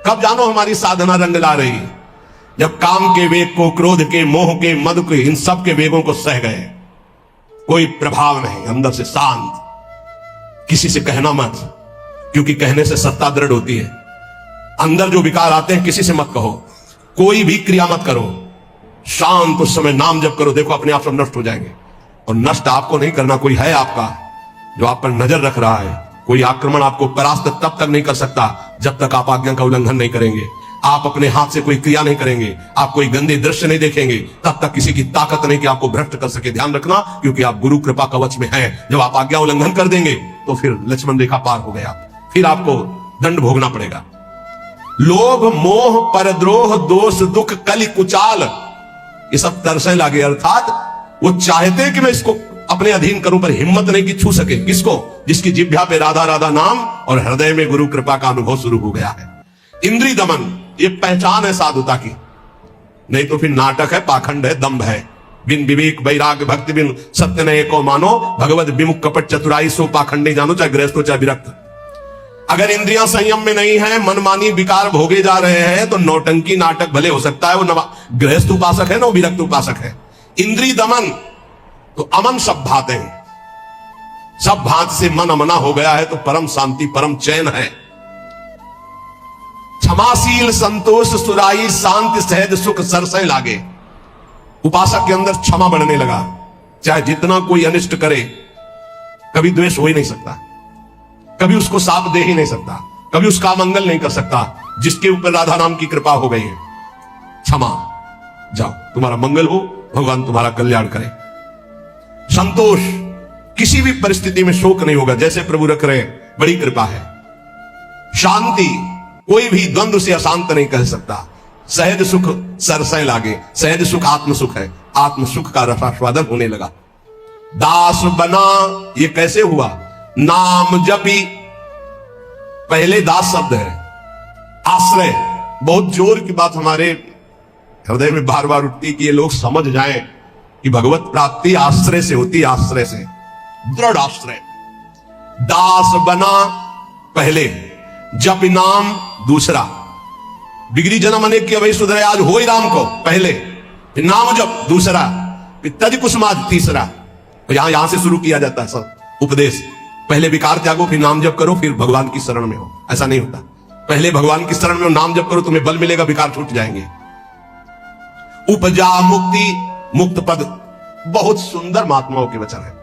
कब जानो हमारी साधना रंग ला रही? जब काम के वेग को, क्रोध के, मोह के, मद के, इन सब के वेगों को सह गए, कोई प्रभाव नहीं, अंदर से शांत। किसी से कहना मत, क्योंकि कहने से सत्ता दृढ़ होती है। अंदर जो विकार आते हैं किसी से मत कहो, कोई भी क्रिया मत करो, शांत उस समय नाम जप करो। देखो अपने आप सब नष्ट हो जाएंगे। और नष्ट आपको नहीं करना, कोई है आपका जो आप पर नजर रख रहा है। कोई आक्रमण आपको परास्त तब तक नहीं कर सकता जब तक आप आज्ञा का उल्लंघन नहीं करेंगे। आप अपने हाथ से कोई क्रिया नहीं करेंगे, आप कोई गंदे दृश्य नहीं देखेंगे, तब तक किसी की ताकत नहीं कि आपको भ्रष्ट कर सके। ध्यान रखना, क्योंकि आप गुरु कृपा कवच में हैं। जब आप आज्ञा उल्लंघन कर देंगे तो फिर लक्ष्मण रेखा पार हो गया, फिर आपको दंड भोगना पड़ेगा। लोभ, मोह, परद्रोह, दोष, दुख, कलि, कुचाल, ये सब तरसे लागे। अर्थात वो चाहते कि मैं इसको अपने अधीन करूं, पर हिम्मत नहीं कि छू सके। किसको? जिसकी जिह्वा पे राधा राधा नाम और हृदय में गुरु कृपा का अनुभव शुरू हो गया है। इंद्रिय दमन, ये पहचान है साधुता की, नहीं तो फिर नाटक है, पाखंड है, दंभ है। बिन विवेक वैराग्य भक्ति बिन सत्य नये को मानो, भगवत विमुख कपट चतुराई सो पाखंडी जानो। चाहे गृहस्थ हो चाहे विरक्त, अगर इंद्रियां संयम में नहीं है, मनमानी विकार भोगे जा रहे हैं, तो नौटंकी नाटक भले हो सकता है। वो गृहस्थ उपासक है ना, वो विरक्त उपासक है। इंद्रिय दमन तो अमन सब भाते हैं, सब भात से मन अमना हो गया है तो परम शांति परम चैन है। क्षमाशील संतोष सुराई शांति सहज सुख सरसै लागे। उपासक के अंदर क्षमा बढ़ने लगा, चाहे जितना कोई अनिष्ट करे, कभी द्वेष हो ही नहीं सकता, कभी उसको साप दे ही नहीं सकता, कभी उसका मंगल नहीं कर सकता। जिसके ऊपर राधा नाम की कृपा हो गई है, क्षमा, जाओ तुम्हारा मंगल हो, भगवान तुम्हारा कल्याण करे। संतोष, किसी भी परिस्थिति में शोक नहीं होगा, जैसे प्रभु रख रहे, बड़ी कृपा है। शांति, कोई भी द्वंद्व से अशांत नहीं कह सकता। सहज सुख सरसै लागे, सहज सुख आत्म सुख है, आत्म सुख का रसास्वादन होने लगा। दास बना, ये कैसे हुआ? नाम जपी, पहले दास शब्द है। आश्रय, बहुत जोर की बात हमारे हृदय में बार बार उठती कि ये लोग समझ जाएं कि भगवत प्राप्ति आश्रय से होती है, आश्रय से, दृढ़ आश्रय। दास बना पहले, जप नाम दूसरा। बिगड़ी जन्म अनेक की अवै सुधरे, आज हो ही राम को पहले, नाम जप दूसरा, तज कुसुमाज तीसरा। तो यहां से शुरू किया जाता है सब उपदेश। पहले विकार त्यागो, फिर नाम जप करो, फिर भगवान की शरण में हो। ऐसा नहीं होता, पहले भगवान की शरण में हो, नाम जप करो, तुम्हें बल मिलेगा, विकार छूट जाएंगे। उपजा मुक्ति, मुक्त पद, बहुत सुंदर महात्माओं के वचन है।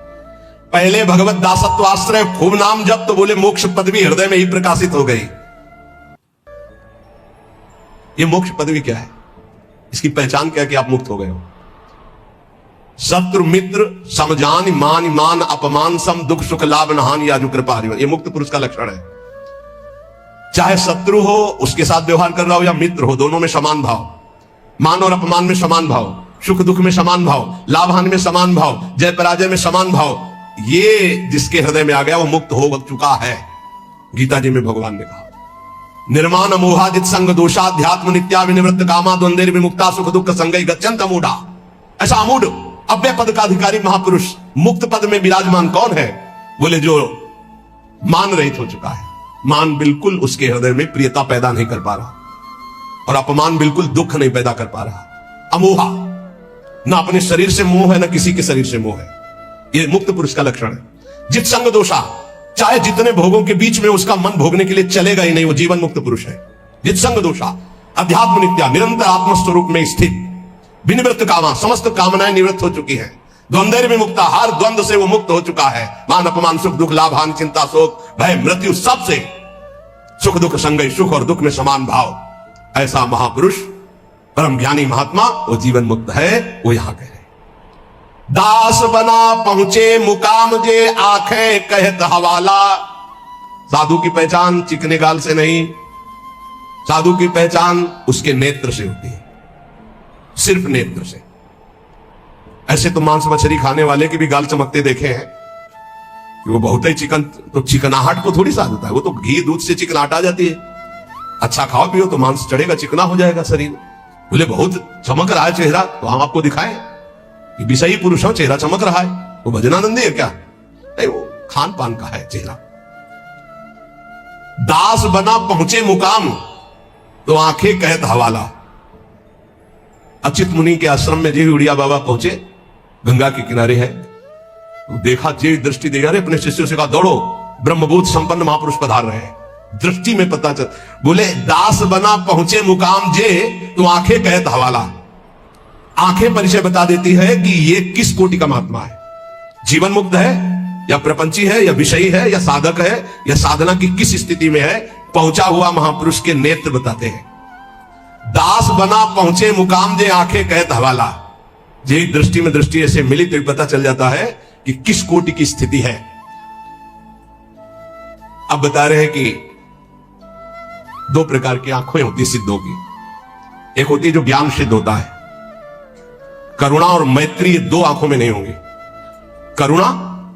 पहले भगवत दासत्व आश्रय, खूब नाम जप, तो बोले मोक्ष पदवी हृदय में ही प्रकाशित हो गई। ये मोक्ष पदवी क्या है? इसकी पहचान क्या है कि आप मुक्त हो गए हो। शत्रु मित्र समजान मान मान अपमान सम दुख सुख लाभ नहान याजु कृपा हरिवन, ये मुक्त पुरुष का लक्षण है। चाहे शत्रु हो उसके साथ व्यवहार कर रहा हो, या मित्र हो, दोनों में समान भाव, मान और अपमान में समान भाव, सुख दुख में समान भाव, लाभ हानि में समान भाव, जय पराजय में समान भाव। ये जिसके हृदय में आ गया वो मुक्त हो चुका है। गीता जी में भगवान ने कहा, निर्माण मोहाजित संग दोषाध्यात्म नित्या विनिवृत्त कामा द्वंद्वेर विमुक्ता सुख दुख संगई गच्छन्त अमूढ़ा। ऐसा अमूढ़ अव्यय पद का अधिकारी महापुरुष मुक्त पद में विराजमान कौन है? बोले जो मान रहित हो चुका है। मान बिल्कुल उसके हृदय में प्रियता पैदा नहीं कर पा रहा, और अपमान बिल्कुल दुख नहीं पैदा कर पा रहा। अमोहा, ना अपने शरीर से मोह है, ना किसी के शरीर से मोह है। ये मुक्त पुरुष का लक्षण है। जित संग दोषा, चाहे जितने भोगों के बीच में उसका मन भोगने के लिए चलेगा ही नहीं, वो जीवन मुक्त पुरुष है। जित संग दोषा, अध्यात्म नित्या, निरंतर आत्मस्वरूप में स्थित, विनिवृत्त कामा, समस्त कामनाएं निवृत्त हो चुकी हैं। द्वंद्व में मुक्ता, हर द्वंद्व से वो मुक्त हो चुका है। मान अपमान सुख दुख लाभ हानि चिंता शोक भय मृत्यु, सबसे सुख दुख संगई, सुख और दुख में समान भाव। ऐसा महापुरुष परम ज्ञानी महात्मा वो जीवन मुक्त है। वो यहां कह रहे, दास बना पहुंचे मुकाम जे आंखें कहत हवाला। साधु की पहचान चिकने गाल से नहीं, साधु की पहचान उसके नेत्र से होती है, सिर्फ नेत्र से। ऐसे तो मांस मछली खाने वाले की भी गाल चमकते देखे हैं कि वो बहुत ही चिकन, तो चिकनाहट को थोड़ी साधुता है, वो तो घी दूध से चिकनाहट आ जाती है। अच्छा खाओ पियो तो मांस चढ़ेगा, चिकना हो जाएगा शरीर। बोले बहुत चमक रहा है चेहरा, तो हम आपको दिखाएं कि विषयी पुरुष हो, चेहरा चमक रहा है। वो भजनानंदी है क्या? नहीं, वो खान पान का है चेहरा। दास बना पहुंचे मुकाम, तो आंखें कहत हवाला। अच्युत मुनि के आश्रम में जी उड़िया बाबा पहुंचे, गंगा के किनारे है, तो देखा जे दृष्टि दे रहे, अपने शिष्यों से कहा दौड़ो, ब्रह्मभूत संपन्न महापुरुष पधार रहे हैं। दृष्टि में पता चल, बोले दास बना पहुंचे मुकाम जे, तो आंखें कहत हवाला। आंखें परिचय बता देती है कि ये किस कोटि का महात्मा है, जीवन मुक्त है या प्रपंची है या विषयी है या साधक है या साधना की किस स्थिति में है। पहुंचा हुआ महापुरुष के नेत्र बताते हैं। दास बना पहुंचे मुकाम जे, आंखें कहत हवाला। जे दृष्टि में दृष्टि ऐसे मिली तो पता चल जाता है कि किस कोटि की स्थिति है। अब बता रहे हैं कि दो प्रकार की आंखें होती सिद्धों की। एक होती है जो ज्ञान सिद्ध होता है, करुणा और मैत्री, दो आंखों में नहीं होंगे, करुणा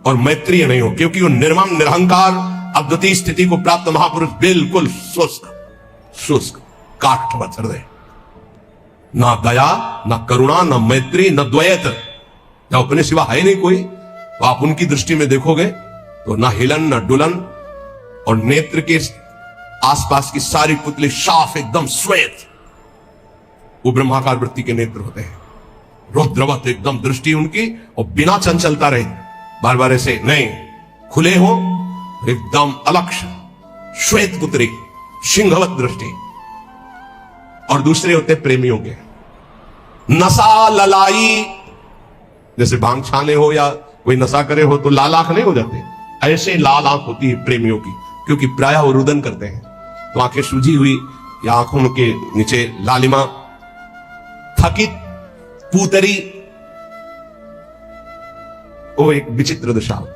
और मैत्री नहीं हो, क्योंकि वो निर्मम निरहंकार अद्वितीय स्थिति को प्राप्त महापुरुष बिल्कुल शुष्क काष्ठ हृदय, ना दया ना करुणा ना मैत्री ना द्वैत, जब अपने सिवा है नहीं कोई, तो आप उनकी दृष्टि में देखोगे तो ना हिलन ना डुलन, और नेत्र के आसपास की सारी पुतली साफ एकदम श्वेत, वो ब्रह्माकार वृत्ति के नेत्र होते हैं। रुद्रवत एकदम दृष्टि उनकी, और बिना चंचलता रहे, बार बार ऐसे नहीं, खुले हो एकदम अलक्ष्य श्वेत पुत्री सिंहवत दृष्टि। और दूसरे होते प्रेमियों के, नशा ललाई, जैसे भांग छाने हो या कोई नशा करे हो तो लाल आंख नहीं हो जाते, ऐसे लाल आंख होती है प्रेमियों की, क्योंकि प्रायः वो रुदन करते हैं, तो आंखें सूजी हुई या आंखों के नीचे लालिमा, थकित पूतरी, वो एक विचित्र दशा होती,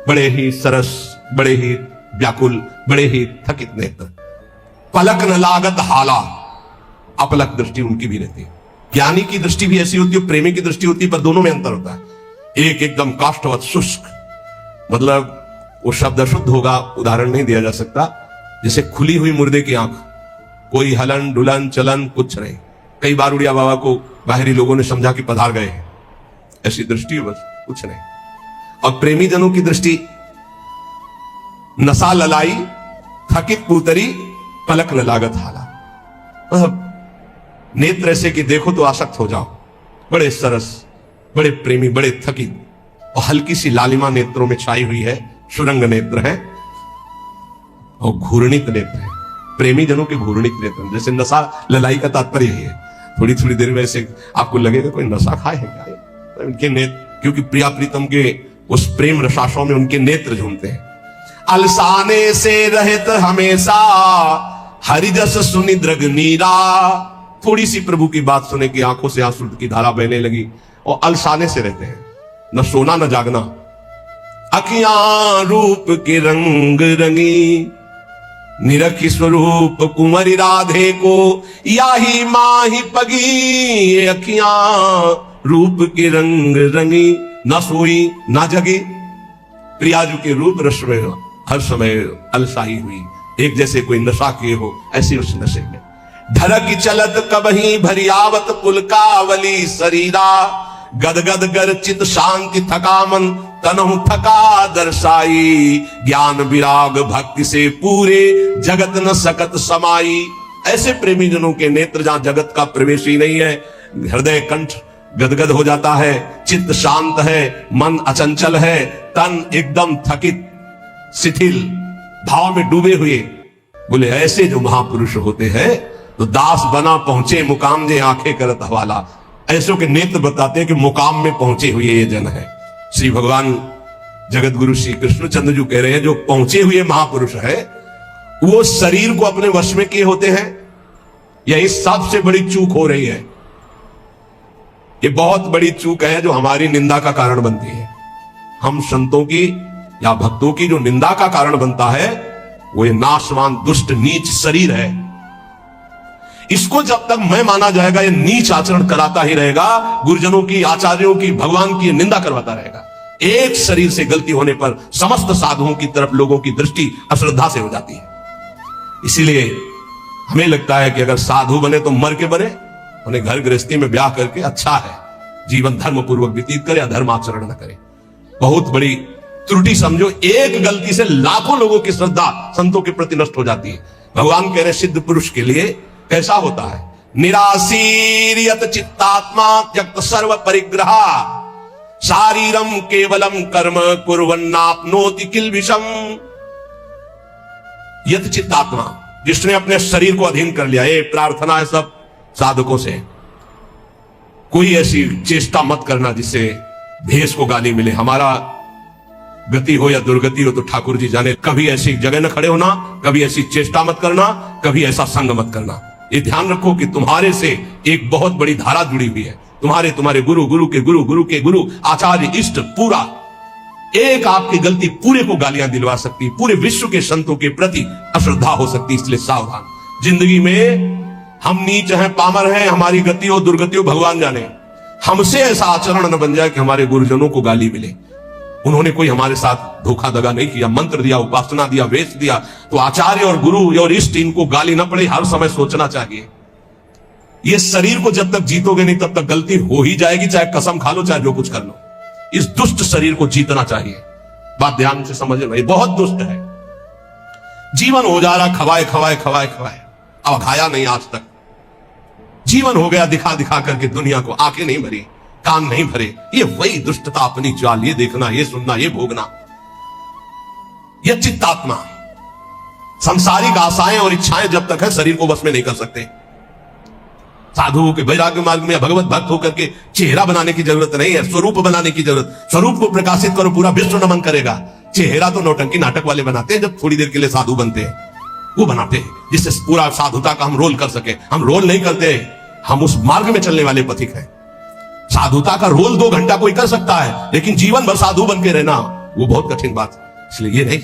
बड़े ही सरस, बड़े ही व्याकुल, बड़े ही थकित नेत्र, पलक न लागत हाला, अपलक दृष्टि उनकी भी रहती है। ज्ञानी की दृष्टि भी ऐसी होती है, प्रेमी की दृष्टि होती है, पर दोनों में अंतर होता है। एक एकदम काष्ठवत शुष्क, मतलब वो शब्द अशुद्ध होगा, उदाहरण नहीं दिया जा सकता, जैसे खुली हुई मुर्दे की आंख, कोई हलन डुलन चलन कुछ नहीं। कई बार उड़िया बाबा को बाहरी लोगों ने समझा कि पधार गए हैं, ऐसी दृष्टि बस कुछ नहीं। और प्रेमी जनों की दृष्टि नशा ललाई, थकित पूतरी, पलक न लागत हाला, नेत्र ऐसे कि देखो तो आसक्त हो जाओ, बड़े सरस, बड़े प्रेमी, बड़े थकित, और हल्की सी लालिमा नेत्रों में छाई हुई है, सुरंग नेत्र है और घूर्णित नेत्र है। प्रेमी जनों के घूर्णित नेत्र, जैसे नशा ललाई का तात्पर्य यही है, थोड़ी थोड़ी देर में ऐसे आपको लगेगा कोई नशा खाए है क्या, उनके नेत्र, क्योंकि प्रिया प्रीतम के उस प्रेम रसाशों में उनके नेत्र झूमते हैं। अलसाने से रहित हमेशा हरिजस सुनि दृग नीरा, थोड़ी सी प्रभु की बात सुने की आंखों से आंसू की धारा बहने लगी, और अलसाने से रहते हैं, न सोना न जागना, अखियां रूप के रंग रंगी, निरखी स्वरूप कुंवरी राधे को याही माही पगी, ये अखियां रूप के रंग रंगी, न सोई न जगी, प्रियाजू के रूप रस में हर समय अलसाई हुई, एक जैसे कोई नशा किए हो ऐसी उस नशे में। धरक चलत कबही भरियावत पुलकावली शरीरा, गदगद गर चित शांति थका मन तनहु थका दर्शाई, ज्ञान विराग भक्ति से पूरे जगत न सकत समाई। ऐसे प्रेमी जनों के नेत्र जहां जगत का प्रवेश ही नहीं है, हृदय कंठ गदगद हो जाता है, चित्त शांत है, मन अचंचल है, तन एकदम थकित शिथिल भाव में डूबे हुए, बोले ऐसे जो महापुरुष होते हैं तो दास बना पहुंचे मुकाम जे आंखें करत हवाला। ऐसों के नेत्र बताते हैं कि मुकाम में पहुंचे हुए ये जन है। श्री भगवान जगत गुरु श्री कृष्णचंद्र जी कह रहे हैं जो पहुंचे हुए महापुरुष है वो शरीर को अपने वश में किए होते हैं। यही सबसे बड़ी चूक हो रही है, ये बहुत बड़ी चूक है जो हमारी निंदा का कारण बनती है। हम संतों की या भक्तों की जो निंदा का कारण बनता है वो ये नाशवान दुष्ट नीच शरीर है। इसको जब तक मैं माना जाएगा ये नीच आचरण कराता ही रहेगा, गुरुजनों की, आचार्यों की, भगवान की निंदा करवाता रहेगा। एक शरीर से गलती होने पर समस्त साधुओं की तरफ लोगों की दृष्टि अश्रद्धा से हो जाती है। इसीलिए हमें लगता है कि अगर साधु बने तो मर के बने, उन्हें घर गृहस्थी में ब्याह करके अच्छा है, जीवन धर्म पूर्वक व्यतीत करे, अधर्म आचरण न करे। बहुत बड़ी त्रुटि समझो, एक गलती से लाखों लोगों की श्रद्धा संतों के प्रति नष्ट हो जाती है। भगवान कह रहे सिद्ध पुरुष के लिए कैसा होता है, निराशीर्यत चित्तात्मा त्यक्त सर्व परिग्रह शारीरम केवलम कर्म कुर्वन्नाप्नोति किल विषम। यत चित्तात्मा, जिसने अपने शरीर को अधीन कर लिया। ये प्रार्थना है सब साधकों से, कोई ऐसी चेष्टा मत करना जिससे भेष को गाली मिले। हमारा गति हो या दुर्गति हो तो ठाकुर जी जाने। कभी ऐसी जगह न खड़े होना, कभी ऐसी चेष्टा मत करना, कभी ऐसा संग मत करना। ये ध्यान रखो कि तुम्हारे से एक बहुत बड़ी धारा जुड़ी हुई है। तुम्हारे गुरु, गुरु के गुरु, गुरु के गुरु, आचार्य, इष्ट, पूरा एक आपकी गलती पूरे को गालियां दिलवा सकती, पूरे विश्व के संतों के प्रति अश्रद्धा हो सकती। इसलिए सावधान। जिंदगी में हम नीच हैं, पामर हैं, हमारी गति हो दुर्गति हो भगवान जाने। हमसे ऐसा आचरण न बन जाए कि हमारे गुरुजनों को गाली मिले। उन्होंने कोई हमारे साथ धोखा दगा नहीं किया, मंत्र दिया, उपासना दिया, वेश दिया, तो आचार्य और गुरु और इष्ट इनको गाली न पड़े, हर समय सोचना चाहिए। ये शरीर को जब तक जीतोगे नहीं तब तक गलती हो ही जाएगी, चाहे कसम खा लो, चाहे जो कुछ कर लो। इस दुष्ट शरीर को जीतना चाहिए। बात ध्यान से समझ लो, ये बहुत दुष्ट है। जीवन हो जा रहा खवाए खवाए खवाए खवाए, अब खाया नहीं आज तक। जीवन हो गया दिखा दिखा करके दुनिया को, आंखें नहीं भरी, कान नहीं भरे। ये वही दुष्टता अपनी चाल, ये देखना, ये सुनना, ये भोगना। यह चित्तात्मा सांसारिक आशाएं और इच्छाएं जब तक है शरीर को बस में नहीं कर सकते। साधुओं के वैराग्य मार्ग में भगवत भक्त होकर के चेहरा बनाने की जरूरत नहीं है, स्वरूप बनाने की जरूरत। स्वरूप को प्रकाशित करो, पूरा विश्व नमन करेगा। चेहरा तो नौटंकी नाटक वाले बनाते हैं, जब थोड़ी देर के लिए साधु बनते हैं वो बनाते हैं, जिससे पूरा साधुता का हम रोल कर सके। हम रोल नहीं करते, हम उस मार्ग में चलने वाले पथिक हैं। साधुता का रोल 2 घंटा कोई कर सकता है, लेकिन जीवन भर साधु बन के रहना वो बहुत कठिन बात। इसलिए ये नहीं,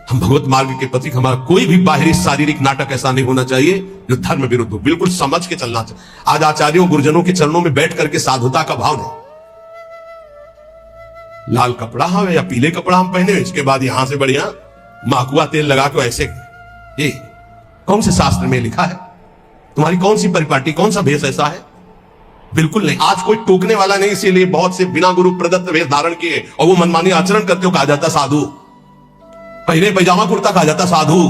हम भगवत मार्ग के पथिक। हमारा कोई भी बाहरी शारीरिक नाटक ऐसा नहीं होना चाहिए जो धर्म विरुद्ध हो, बिल्कुल समझ के चलना चाहिए। आज आचार्यों गुरुजनों के चरणों में बैठ करके साधुता का भाव नहीं। लाल कपड़ा हो या पीले कपड़ा हम पहने, इसके बाद यहां से बढ़िया माकुआ तेल लगा के ऐसे, ये कौन से शास्त्र में लिखा है? तुम्हारी कौन सी परिपाटी, कौन सा भेष ऐसा है? बिल्कुल नहीं। आज कोई टोकने वाला नहीं, इसीलिए बहुत से बिना गुरु प्रदत्त वेश धारण किए और वो मनमानी आचरण करते हो, कहा जाता साधु। पहले पैजामा कुर्ता कहा जाता साधु,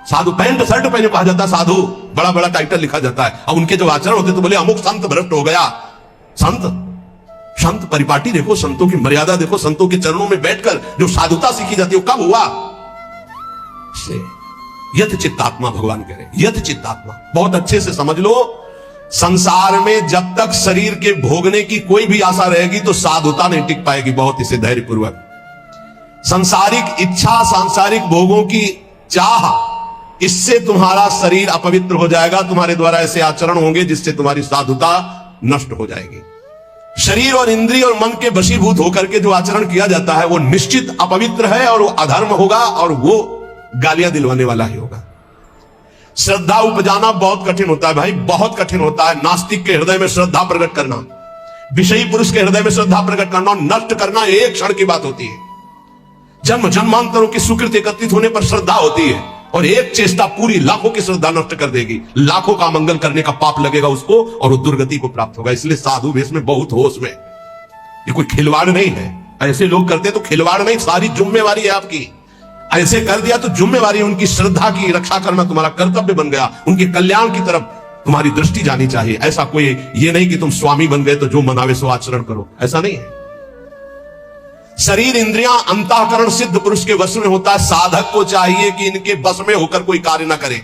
साधु पैंट शर्ट पहने कहा जाता साधु, बड़ा बड़ा टाइटल लिखा जाता है। और उनके जो आचरण होते तो बोले अमुक संत भ्रष्ट हो गया। संत परिपाटी देखो, संतों की मर्यादा देखो, संतों के चरणों में बैठकर जो साधुता सीखी जाती है वो कब हुआ? यथ चित्तात्मा भगवान कह रहे, यथ चित्तात्मा। बहुत अच्छे से समझ लो, संसार में जब तक शरीर के भोगने की कोई भी आशा रहेगी तो साधुता नहीं टिक पाएगी। बहुत इसे धैर्यपूर्वक, सांसारिक इच्छा, सांसारिक भोगों की चाह, इससे तुम्हारा शरीर अपवित्र हो जाएगा। तुम्हारे द्वारा ऐसे आचरण होंगे जिससे तुम्हारी साधुता नष्ट हो जाएगी। शरीर और इंद्रिय और मन के वशीभूत होकर के जो आचरण किया जाता है वो निश्चित अपवित्र है और वो अधर्म होगा और वो गालियां दिलवाने वाला ही होगा। श्रद्धा उपजाना बहुत कठिन होता है भाई, बहुत कठिन होता है। नास्तिक के हृदय में श्रद्धा प्रकट करना, विषयी पुरुष के हृदय में श्रद्धा प्रकट करना और नष्ट करना एक क्षण की बात होती है। जन्म जन्मांतरों की सुकृत एकत्रित होने पर श्रद्धा होती है और एक चेष्टा पूरी लाखों की श्रद्धा नष्ट कर देगी। लाखों का मंगल करने का पाप लगेगा उसको और वो दुर्गति को प्राप्त होगा। इसलिए साधु वेश में बहुत होश में, ये कोई खिलवाड़ नहीं है। ऐसे लोग करते तो खिलवाड़ नहीं, सारी जिम्मेवारी है आपकी। ऐसे कर दिया तो जिम्मेवारी, उनकी श्रद्धा की रक्षा करना तुम्हारा कर्तव्य बन गया। उनके कल्याण की तरफ तुम्हारी दृष्टि जानी चाहिए। ऐसा कोई ये नहीं कि तुम स्वामी बन गए तो जो मनावे सो आचरण करो, ऐसा नहीं है। शरीर इंद्रियां अंतःकरण सिद्ध पुरुष के वश में होता है। साधक को चाहिए कि इनके वश में होकर कोई कार्य ना करे।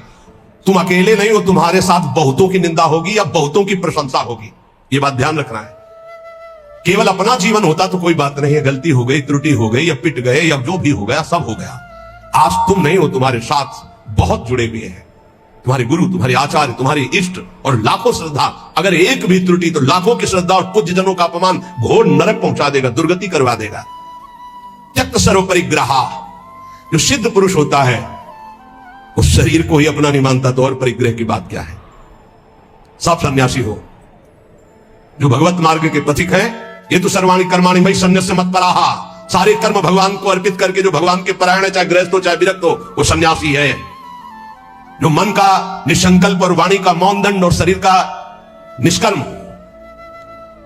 तुम अकेले नहीं हो, तुम्हारे साथ बहुतों की निंदा होगी या बहुतों की प्रशंसा होगी। ये बात ध्यान रखना है। केवल अपना जीवन होता तो कोई बात नहीं है, गलती हो गई, त्रुटि हो गई या पिट गए या जो भी हो गया सब हो गया। आज तुम नहीं हो, तुम्हारे साथ बहुत जुड़े हुए हैं, तुम्हारे गुरु, तुम्हारे आचार्य, तुम्हारे इष्ट और लाखों श्रद्धा। अगर एक भी त्रुटि तो लाखों की श्रद्धा और पूज्य जनों का अपमान घोर नरक पहुंचा देगा, दुर्गति करवा देगा। त्यक्त सर्व परिग्रह, जो सिद्ध पुरुष होता है उस शरीर को ही अपना नहीं मानता तो और परिग्रह की बात क्या है। सब सन्यासी हो, जो भगवत मार्ग के पथिक है, ये तो सर्वाणी कर्माणि मयि सन्न्यस्य मत्पराः, सारे कर्म भगवान को अर्पित करके जो भगवान के परायण है, चाहे गृहस्थ हो चाहे विरक्त हो, वो सन्यासी है। जो मन का निसंकल्प और वाणी का मौन दंड और शरीर का निष्कर्म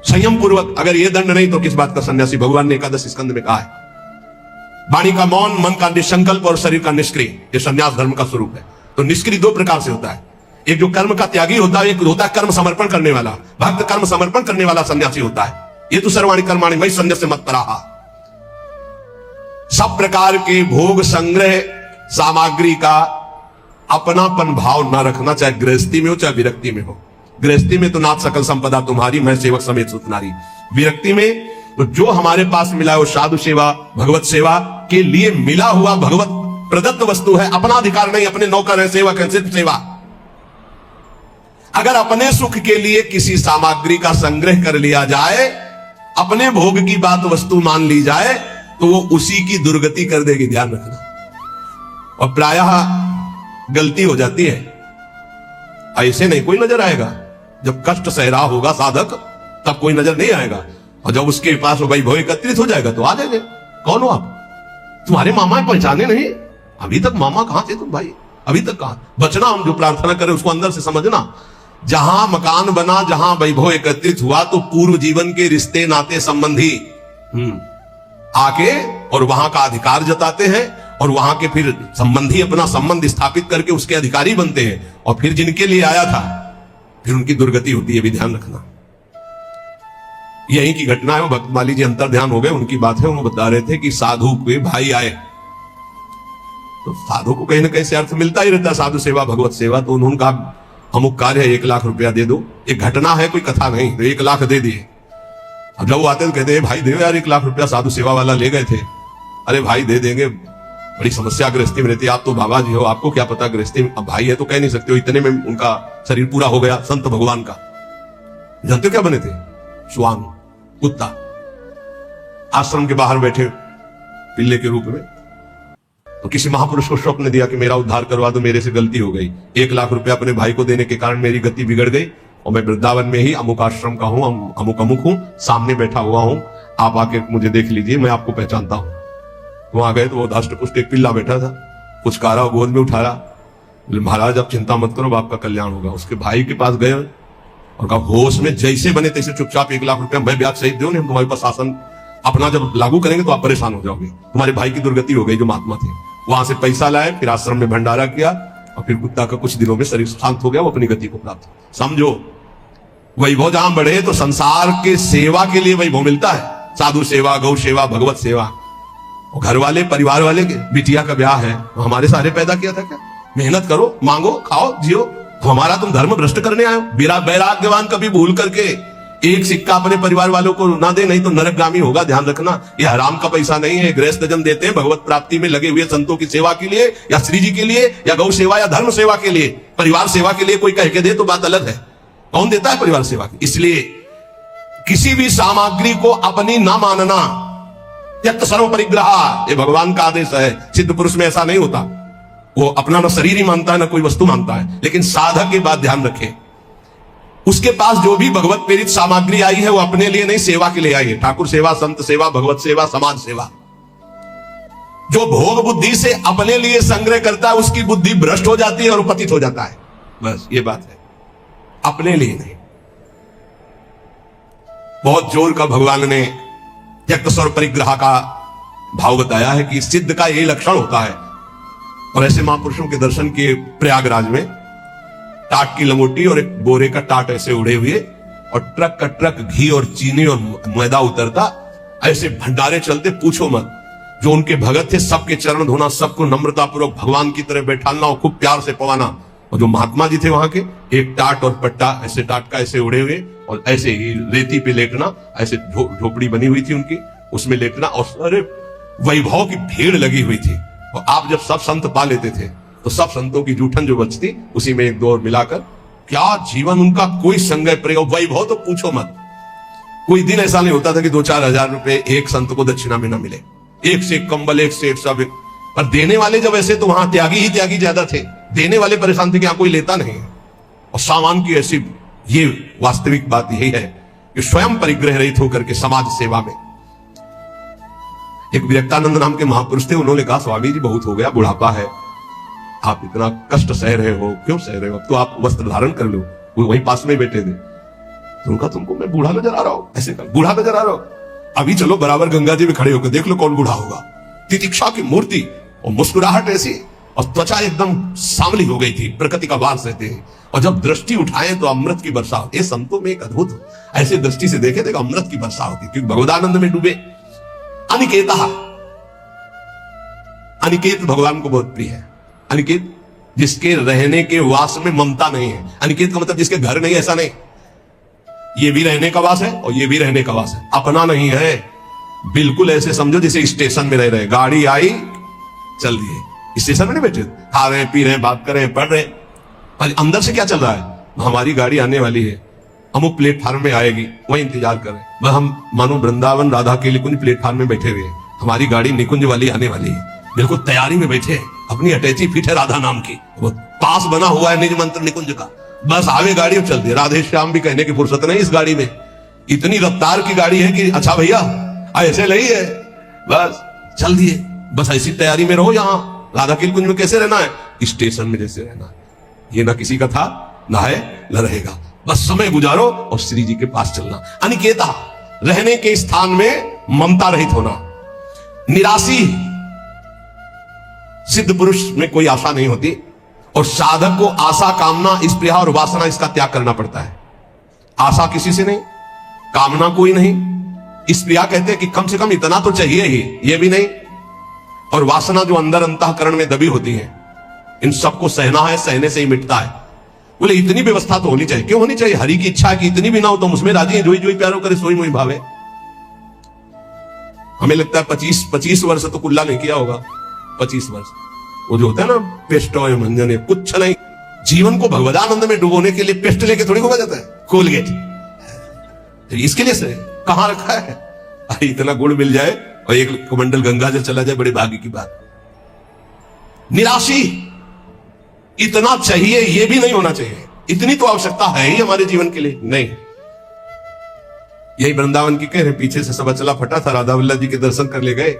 संयम पूर्वक, अगर ये दंड नहीं तो किस बात का सन्यासी। भगवान ने एकादश स्कंद में कहा है वाणी का मौन, मन का निसंकल्प और शरीर का निष्क्रिय, ये संन्यास धर्म का स्वरूप है। तो निष्क्रिय दो प्रकार से होता है, एक जो कर्म का त्यागी होता है, एक होता है कर्म समर्पण करने वाला। भक्त कर्म समर्पण करने वाला सन्यासी होता है। ये तो सर्वाणी कर्माणि मयि सन्न्यस्य मत्पराः। सब प्रकार के भोग संग्रह सामग्री का अपनापन भाव ना रखना, चाहे गृहस्थी में हो चाहे विरक्ति में हो। गृहस्थी में तो नाथ सकल संपदा तुम्हारी, मैं सेवक समेत सुतनारी। विरक्ति में तो जो हमारे पास मिला है वो साधु सेवा, भगवत सेवा के लिए मिला हुआ भगवत प्रदत्त वस्तु है, अपना अधिकार नहीं, अपने नौकर है, सेवक है, सिर्फ सेवा। अगर अपने सुख के लिए किसी सामग्री का संग्रह कर लिया जाए, अपने भोग की बात वस्तु मान ली जाए, तो वो उसी की दुर्गति कर देगी, ध्यान रखना। और प्रायः गलती हो जाती है, ऐसे नहीं कोई नजर आएगा। जब कष्ट सह रहा होगा साधक तब कोई नजर नहीं आएगा, और जब उसके पास वो वैभव एकत्रित हो जाएगा तो आ जाएंगे। कौन हो आप? तुम्हारे मामा पहचाने नहीं, अभी तक मामा कहां थे तुम भाई, अभी तक कहां? बचना, हम जो प्रार्थना करें उसको अंदर से समझना। जहां मकान बना, जहां वैभव एकत्रित हुआ, तो पूर्व जीवन के रिश्ते नाते संबंधी आके और वहां का अधिकार जताते हैं, और वहां के फिर संबंधी अपना संबंध स्थापित करके उसके अधिकारी बनते हैं, और फिर जिनके लिए आया था फिर उनकी दुर्गति होती है, भी ध्यान रखना। यही की घटना है। भक्तमाली जी अंतर ध्यान हो गए, उनकी बात है। वो बता रहे थे कि साधु के भाई आए, तो साधु को कहीं ना कहीं से अर्थ मिलता ही रहता है, साधु सेवा भगवत सेवा। तो उन्होंने कहा अमुक कार्य है, 1 लाख रुपया दे दो। एक घटना है, कोई कथा नहीं, तो 1 लाख दे दिए। अब जब वो आते तो कहते भाई दे यार 1 लाख रुपया, साधु सेवा वाला ले गए थे। अरे भाई दे देंगे, बड़ी समस्या गृहस्थी में रहती है, आप तो बाबा जी हो, आपको क्या पता गृहस्थी में। अब भाई है तो कह नहीं सकते हो, इतने में उनका शरीर पूरा हो गया। संत भगवान का जानते हो क्या बने थे? श्वान, कुत्ता, आश्रम के बाहर बैठे पिल्ले के रूप में। तो किसी महापुरुष को स्वप्न दिया कि मेरा उद्धार करवा दो, मेरे से गलती हो गई, 1 लाख रुपया अपने भाई को देने के कारण मेरी गति बिगड़ गई, और मैं वृंदावन में ही अमुक आश्रम का हूं, अमुक अमुक हूं, सामने बैठा हुआ हूं, आप आके मुझे देख लीजिए, मैं आपको पहचानता हूं। वहां गए तो वो धष्टपुष्ट एक पिल्ला बैठा था, पुचकारा, गोद में उठाया, महाराज आप चिंता मत करो, आपका कल्याण होगा। उसके भाई के पास गए और कहा होश में जैसे बने तैसे चुपचाप 1 लाख रुपया मैं ब्याज सहित दो, नहीं तुम्हारे पास शासन अपना जब लागू करेंगे तो आप परेशान हो जाओगे, तुम्हारे भाई की दुर्गति हो गई जो महात्मा थे। वहां से पैसा लाए, फिर आश्रम में भंडारा किया, और फिर कुत्ता का कुछ दिनों में शरीर शांत हो गया, वो अपनी गति को प्राप्त। समझो, वैभव जहां बढ़े तो संसार के सेवा के लिए वैभव मिलता है, साधु सेवा, गौ सेवा, भगवत सेवा। घर वाले, परिवार वाले के बिटिया का ब्याह है, तो हमारे सारे पैदा किया था क्या? मेहनत करो, मांगो, खाओ, जियो। तो हमारा तुम धर्म भ्रष्ट करने आए हो? वैराग्यवान कभी भूल करके एक सिक्का अपने परिवार वालों को ना दे, नहीं तो नरकगामी होगा, ध्यान रखना। ये हराम का पैसा नहीं है, गृहस्थ जन देते हैं भगवत प्राप्ति में लगे हुए संतों की सेवा के लिए, या श्री जी के लिए, या गौ सेवा, या धर्म सेवा के लिए। परिवार सेवा के लिए कोई कह के दे तो बात अलग है, कौन देता है परिवार सेवा की? इसलिए किसी भी सामग्री को अपनी ना मानना, त्यक्त सर्व परिग्रह, ये भगवान का आदेश है। सिद्ध पुरुष में ऐसा नहीं होता, वो अपना ना शरीर ही मानता है ना कोई वस्तु मानता है। लेकिन साधक की बात ध्यान रखें, उसके पास जो भी भगवत प्रेरित सामग्री आई है वो अपने लिए नहीं, सेवा के लिए आई है। ठाकुर सेवा, संत सेवा, भगवत सेवा, समाज सेवा। जो भोग बुद्धि से अपने लिए संग्रह करता है उसकी बुद्धि भ्रष्ट हो जाती है और पतित हो जाता है, बस ये बात है, अपने लिए नहीं। बहुत जोर का भगवान ने त्यक्त स्वर परिग्रह का भाव बताया है कि सिद्ध का यही लक्षण होता है। और ऐसे महापुरुषों के दर्शन किए प्रयागराज में, टाट की लंगोटी और एक बोरे का टाट ऐसे उड़े हुए, और ट्रक का ट्रक घी और चीनी और मैदा उतरता, ऐसे भंडारे चलते, पूछो मत। जो उनके भगत थे सबके चरण धोना, सबको नम्रता पूर्वक भगवान की तरह बैठाना और खूब प्यार से पवाना। और जो महात्मा जी थे वहां के, एक टाट और पट्टा ऐसे टाट का ऐसे उड़े हुए, और ऐसे ही रेती पे लेटना, ऐसे झोपड़ी बनी हुई थी उनकी, उसमें लेटना, और सारे वैभव की भीड़ लगी हुई थी। और आप जब सब संत पा लेते थे तो सब संतों की जूठन जो बचती उसी में एक दो और मिलाकर, क्या जीवन उनका, कोई संग्रह प्रयोग, वैभव तो पूछो मत। कोई दिन ऐसा नहीं होता था कि 2-4 हजार रुपए एक संत को दक्षिणा में ना मिले, एक से एक कंबल, एक से एक सब। पर देने वाले जब ऐसे, तो वहां त्यागी ही त्यागी ज्यादा थे, देने वाले परेशान थे कि यहां कोई लेता नहीं। और सामान की ऐसी, ये वास्तविक बात यही है कि स्वयं परिग्रह रहित होकर के समाज सेवा में। एक विरक्तानंद नाम के महापुरुष थे, उन्होंने कहा स्वामी जी बहुत हो गया, बुढ़ापा है, आप इतना कष्ट सह रहे हो, क्यों सह रहे हो? अब तो आप वस्त्र धारण कर लो। वो वहीं पास में बैठे थे, तो उनका तुमको मैं बूढ़ा नजर आ रहा हूं, ऐसे कर, बूढ़ा नजर आ रहा हूं, अभी चलो बराबर गंगा जी में खड़े होकर देख लो कौन बूढ़ा होगा। तितिक्षा की मूर्ति और मुस्कुराहट ऐसी, और त्वचा एकदम सांवली हो गई थी, प्रकृति का वास रहते हैं। और जब दृष्टि उठाए तो अमृत की वर्षा होती है। संतों में एक अद्भुत ऐसे दृष्टि से देखे तो अमृत की वर्षा होती, क्योंकि भगवदानंद में डूबे। अनिकेत, अनिकेत भगवान को बहुत प्रिय है। अनिकेत जिसके रहने के वास में ममता नहीं है। अनिकेत का मतलब जिसके घर नहीं, ऐसा नहीं, ये भी रहने का वास है और ये भी रहने का वास है, अपना नहीं है। बिल्कुल ऐसे समझो जैसे स्टेशन में रह रहे, गाड़ी आई चल दिए, स्टेशन में नहीं बैठे, खा रहे हैं, पी रहे हैं, बात कर रहे हैं, पढ़ रहे हैं, पर अंदर से क्या चल रहा है? हमारी गाड़ी आने वाली है, अमुक प्लेटफार्म में आएगी, वही इंतजार कर रहे हैं। वह हम मानो वृंदावन राधा के निकुंज प्लेटफार्म में बैठे हुए हैं, हमारी गाड़ी निकुंज वाली आने वाली है, बिल्कुल तैयारी में बैठे हैं, अपनी अटैची फिट है राधा नाम की, वो पास बना हुआ है निज मंत्र निकुंज का, बस आवे गाड़ी चल दी। राधे श्याम भी कहने की फुर्सत नहीं इस गाड़ी में, इतनी रफ्तार की गाड़ी है कि अच्छा भैया ऐसे नहीं है, बस चल दिए, बस ऐसी तैयारी में रहो। यहाँ राधा के कुंज में कैसे रहना है? स्टेशन में जैसे रहना है। ये ना किसी का था, ना है, न रहेगा, बस समय गुजारो और श्री जी के पास चलना। अनिकेता, रहने के स्थान में ममता रहित होना। निराशी, सिद्ध पुरुष में कोई आशा नहीं होती, और साधक को आशा, कामना, स्पृहा और वासना इसका त्याग करना पड़ता है। आशा किसी से नहीं, कामना कोई नहीं, स्पृहा कहते हैं कि कम से कम इतना तो चाहिए ही, ये भी नहीं, और वासना जो अंदर अंतःकरण में दबी होती है, इन सबको सहना है, सहने से ही मिटता है। बोले इतनी व्यवस्था तो होनी चाहिए। क्यों होनी चाहिए? हरि की इच्छा है कि इतनी भी ना हो तो उसमें राजी है, जोई जोई प्यारो करे सोई मोई भावे। हमें लगता है 25 वर्ष तो कुल्ला नहीं किया होगा, 25 वर्ष, वो जो होता है ना पेस्ट और मंजन है, कुछ नहीं। जीवन को भगवदानंद में डुबोने के लिए पेस्ट लेके थोड़ी होगा जाता है, कोलगेट, तो इसके लिए से कहां रखा है? इतना गुड़ मिल जाए और एक कमंडल गंगा जल चला जाए, बड़े भाग्य की बात। निराशी, इतना चाहिए ये भी नहीं होना चाहिए, इतनी तो आवश्यकता है ही हमारे जीवन के लिए नहीं। यही वृंदावन की कह रहे, पीछे से सब चला फटा था, राधा वल्लभ जी के दर्शन कर ले गए।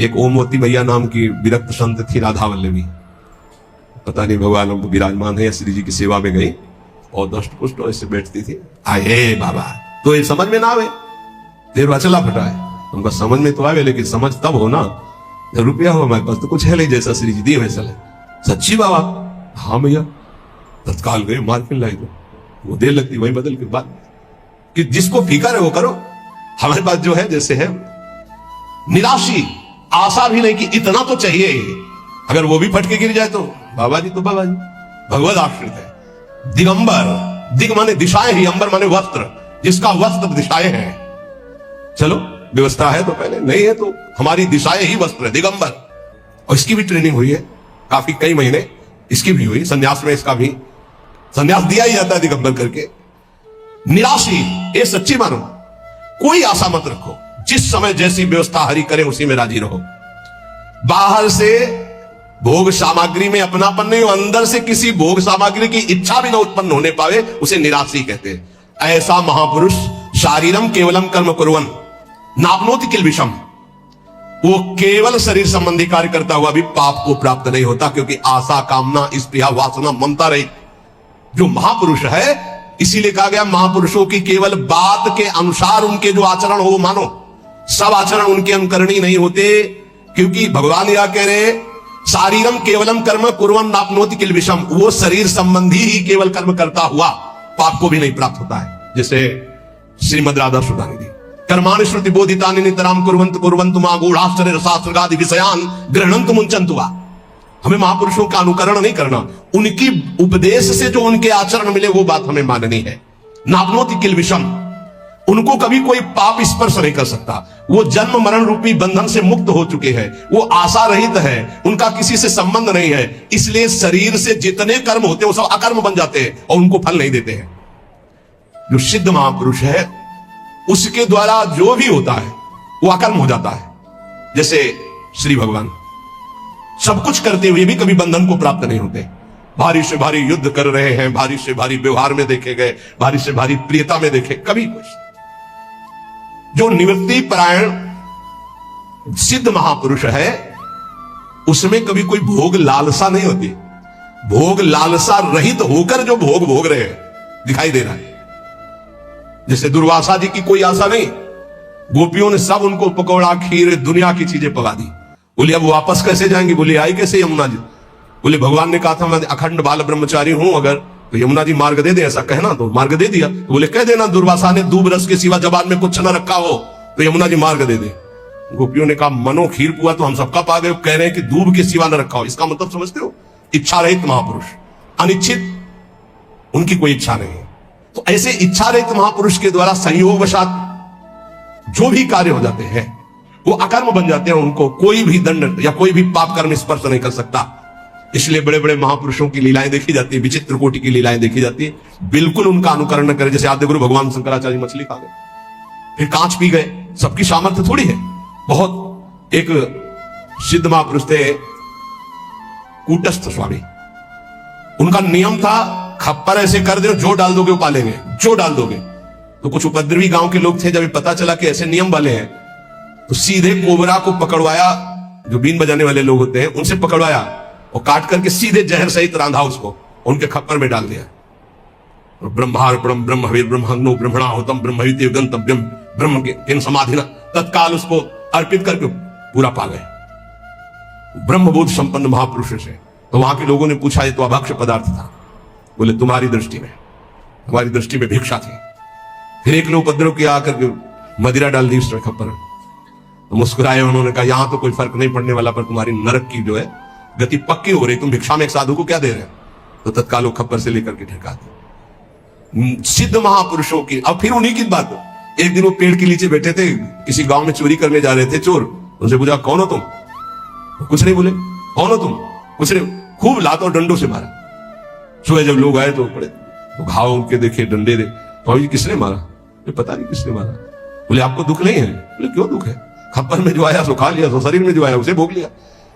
एक ओमवती भैया नाम की विरक्त संत थी, राधा वल्लभी, पता नहीं भगवान उनको विराजमान है या श्री जी की सेवा में गई, और दष्ट पुष्ट ऐसे बैठती थी। आए बाबा, तो ये समझ में ना आवे, देर चला फटा है, उनका समझ में तो आवे, लेकिन समझ तब हो ना जब रुपया हो हमारे पास, तो कुछ है नहीं, जैसा श्री जी दिए वैसा ले। सच्ची बाबा, हाँ भैया, तत्काल गए मार्केट लाई, तो वो देर लगती, वही बदल के बाद कि जिसको फिकर है वो करो, हमारे पास जो है जैसे है। निराशी, आशा भी नहीं कि इतना तो चाहिए, अगर वो भी फटके गिर जाए तो बाबा जी तो बाबा जी, भगवत आश्रित है। दिगंबर, दिग माने दिशाएं ही, अंबर माने वस्त्र, जिसका वस्त्र दिशाएं हैं। चलो व्यवस्था है तो पहले, नहीं है तो हमारी दिशाएं ही वस्त्र है, दिगंबर। और इसकी भी ट्रेनिंग हुई है काफी, कई महीने इसकी भी हुई, संन्यास में इसका भी संन्यास दिया ही जाता है दिगंबर करके। निराशी, ये सच्ची मानो, कोई आशा मत रखो, जिस समय जैसी व्यवस्था हरि करे उसी में राजी रहो। बाहर से भोग सामग्री में अपनापन नहीं हो, अंदर से किसी भोग सामग्री की इच्छा भी ना उत्पन्न होने पावे, उसे निराशी कहते हैं। ऐसा महापुरुष शारीरम केवलम कर्म कुर्वन् नाप्नोति किल विषम, वो केवल शरीर संबंधी कार्य करता हुआ भी पाप को प्राप्त नहीं होता, क्योंकि आशा, कामना, स्पृहा, वासना, ममता रही जो महापुरुष है। इसीलिए कहा गया महापुरुषों की केवल बात के अनुसार उनके जो आचरण हो मानो, सब आचरण उनके अनुकरणीय नहीं होते, क्योंकि भगवान यह कह रहे शारीरम केवलम कर्म कुर्वन् नाप्नोति किल विषम, वो शरीर संबंधी ही केवल कर्म करता हुआ पाप को भी नहीं प्राप्त होता है। जैसे श्रीमद राधा सुधानिधि, कर्माणि श्रुति बोधितानि नितराम कुर्वन्तु मा गूढ़ाश्चर्य रसास्त्रगादि विषयान् गृह्णन्तु मुञ्चन्तु वा। हमें महापुरुषों का अनुकरण नहीं करना, उनकी उपदेश से जो उनके आचरण मिले वो बात हमें माननी है। नाप्नोति किल विषम, उनको कभी कोई पाप स्पर्श नहीं कर सकता, वो जन्म मरण रूपी बंधन से मुक्त हो चुके हैं, वो आशा रहित है, उनका किसी से संबंध नहीं है, इसलिए शरीर से जितने कर्म होते हैं वो सब अकर्म बन जाते हैं और उनको फल नहीं देते हैं। जो सिद्ध महापुरुष है उसके द्वारा जो भी होता है वो अकर्म हो जाता है। जैसे श्री भगवान सब कुछ करते हुए भी कभी बंधन को प्राप्त नहीं होते, भारी से भारी युद्ध कर रहे हैं, भारी से भारी व्यवहार में देखे गए, भारी से भारी प्रियता में देखे, कभी कुछ। जो निवृत्ति परायण सिद्ध महापुरुष है उसमें कभी कोई भोग लालसा नहीं होती, भोग लालसा रहित होकर जो भोग भोग रहे हैं दिखाई दे रहा है। जैसे दुर्वासा जी की कोई आशा नहीं, गोपियों ने सब उनको पकौड़ा, खीर, दुनिया की चीजें पका दी, बोले अब वापस कैसे जाएंगे? बोले आई कैसे यमुना जी? बोले भगवान ने कहा था मैं अखंड बाल ब्रह्मचारी हूं, अगर तो यमुना जी मार्ग दे दे, ऐसा कहना। तो मार्ग दे दिया। तो बोले कह देना दुर्वासा ने दूब रस के सिवा जबान में कुछ न रखा हो तो यमुना जी मार्ग दे दे। गोपियों ने कहा मनो खीर पुआ तो हम सबका पा गए, कह रहे हैं कि दूब के सिवा न रखा हो। इसका मतलब समझते हो? इच्छा रहित महापुरुष, अनिच्छित, उनकी कोई इच्छा नहीं। तो ऐसे इच्छा रहित महापुरुष के द्वारा संयोगवशात जो भी कार्य हो जाते हैं वो अकर्म बन जाते हैं, उनको कोई भी दंड या कोई भी पाप कर्म स्पर्श नहीं कर सकता। इसलिए बड़े बड़े महापुरुषों की लीलाएं देखी जाती है, विचित्र कोटि की लीलाएं देखी जाती है, बिल्कुल उनका अनुकरण न करें। जैसे आद्य गुरु भगवान शंकराचार्य मछली खा गए, फिर कांच पी गए, सबकी सामर्थ्य थोड़ी है। बहुत एक सिद्ध महापुरुष थे कूटस्थ स्वामी, उनका नियम था खप्पर ऐसे कर दो जो डाल दोगे वो पालेंगे, जो डाल दोगे। तो कुछ उपद्रवी गांव के लोग थे, जब पता चला कि ऐसे नियम वाले हैं तो सीधे कोबरा को पकड़वाया, जो बीन बजाने वाले लोग होते हैं उनसे पकड़वाया और काट करके सीधे जहर सहित रांधा उसको, उनके खप्पर में डाल दिया। ब्रह्मार्पणम ब्रह्मवीर ब्रह्मनो ब्रह्मणाहुतम ब्रह्मविद्य गंतव्यम ब्रह्म के इन समाधिना, तत्काल उसको अर्पित करके पूरा पा गए ब्रह्मबोध संपन्न महापुरुष से। तो वहां के लोगों ने पूछा ये तो अभक्ष्य पदार्थ था। बोले तुम्हारी दृष्टि में, हमारी दृष्टि में भिक्षा थी। फिर एक ने उपद्रव किया, आकर के मदिरा डाल दी उसमें खप्पर। तो मुस्कुराए, उन्होंने कहा यहां तो कोई फर्क नहीं पड़ने वाला, पर तुम्हारी नरक की जो है गति पक्की हो रही, तुम भिक्षा में एक साधु को क्या दे रहे हो? तो तत्काल वो खप्पर से लेकर के ठेका दे। सिद्ध महापुरुषों की। अब फिर उन्हीं की बात, एक दिन वो पेड़ के नीचे बैठे थे, किसी गांव में चोरी करने जा रहे थे चोर। उनसे पूछा कौन हो तुम? कुछ नहीं बोले। कौन हो तुम? कुछ नहीं। खूब लात और डंडों से मारा। सुबह जब लोग आए तो पड़े, तो घाव उनके देखे, डंडे दे। तो किसने मारा? पता नहीं किसने मारा। बोले आपको दुख नहीं है? बोले क्यों दुख है? खप्पर में जो आया सो खा लिया, तो शरीर में जो आया उसे भोग लिया।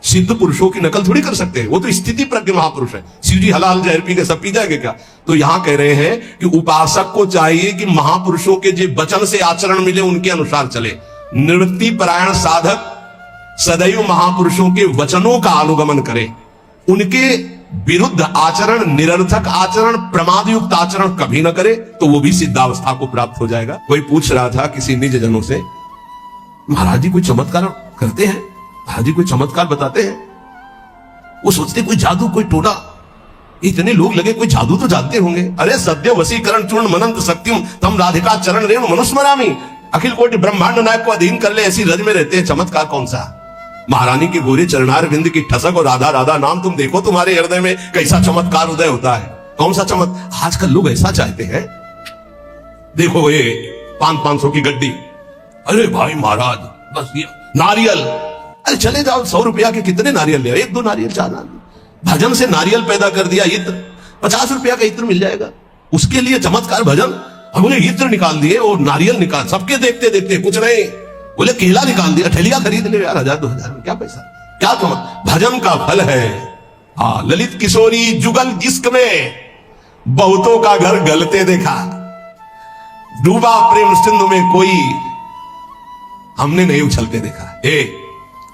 सिद्ध पुरुषों की नकल थोड़ी कर सकते हैं, वो तो स्थिति प्रज्ञ महापुरुष है। शिव जी हलाल जहर पी के सब पी जाएंगे क्या? तो यहां कह रहे हैं कि उपासक को चाहिए कि महापुरुषों के जो वचन से आचरण मिले उनके अनुसार चले। निवृत्ति परायण साधक सदैव महापुरुषों के वचनों का अनुगमन करे, उनके विरुद्ध आचरण, निरर्थक आचरण, प्रमादयुक्त आचरण कभी न करे, तो वो भी सिद्धावस्था को प्राप्त हो जाएगा। कोई पूछ रहा था किसी निज जनों से, महाराज जी कोई चमत्कार करते हैं? महाराज जी कोई चमत्कार बताते हैं? वो सोचते कोई जादू, कोई टोना। इतने लोग लगे कोई जादू तो जानते होंगे। अरे सद्य वसीकरण चूर्ण मनंत शक्तिम तम राधिका चरण रेणु मनुस्मरामी, अखिल कोटि ब्रह्मांड नायक को अधीन कर ले, ऐसी रज में रहते हैं। चमत्कार कौन सा? महारानी के गोरे चरणार बिंद की ठसक और राधा राधा नाम तुम देखो, तुम्हारे हृदय में कैसा चमत्कार उदय होता है। कौन सा चमत्कार? आजकल लोग ऐसा चाहते हैं। देखो ये 500 की गड्डी, अरे भाई महाराज बस ये नारियल, अरे चले जाओ 100 रुपया के कितने नारियल ले, 1-2 नारियल, 4 नारियल। भजन से नारियल पैदा कर दिया, इत्र 50 रुपया का इत्र मिल जाएगा, उसके लिए चमत्कार भजन। हमने इत्र निकाल दिए और नारियल निकाल, सबके देखते देखते कुछ नहीं, बोले केला निकाल दिया, ठेलिया खरीद ले यार, 1000-2000 में क्या पैसा, क्या चमत्कार। भजन का फल है। हाँ, ललित किशोरी जुगल जिस्क में बहुतों का घर गलते देखा, डूबा प्रेम सिंधु में कोई हमने नहीं उछलते देखा।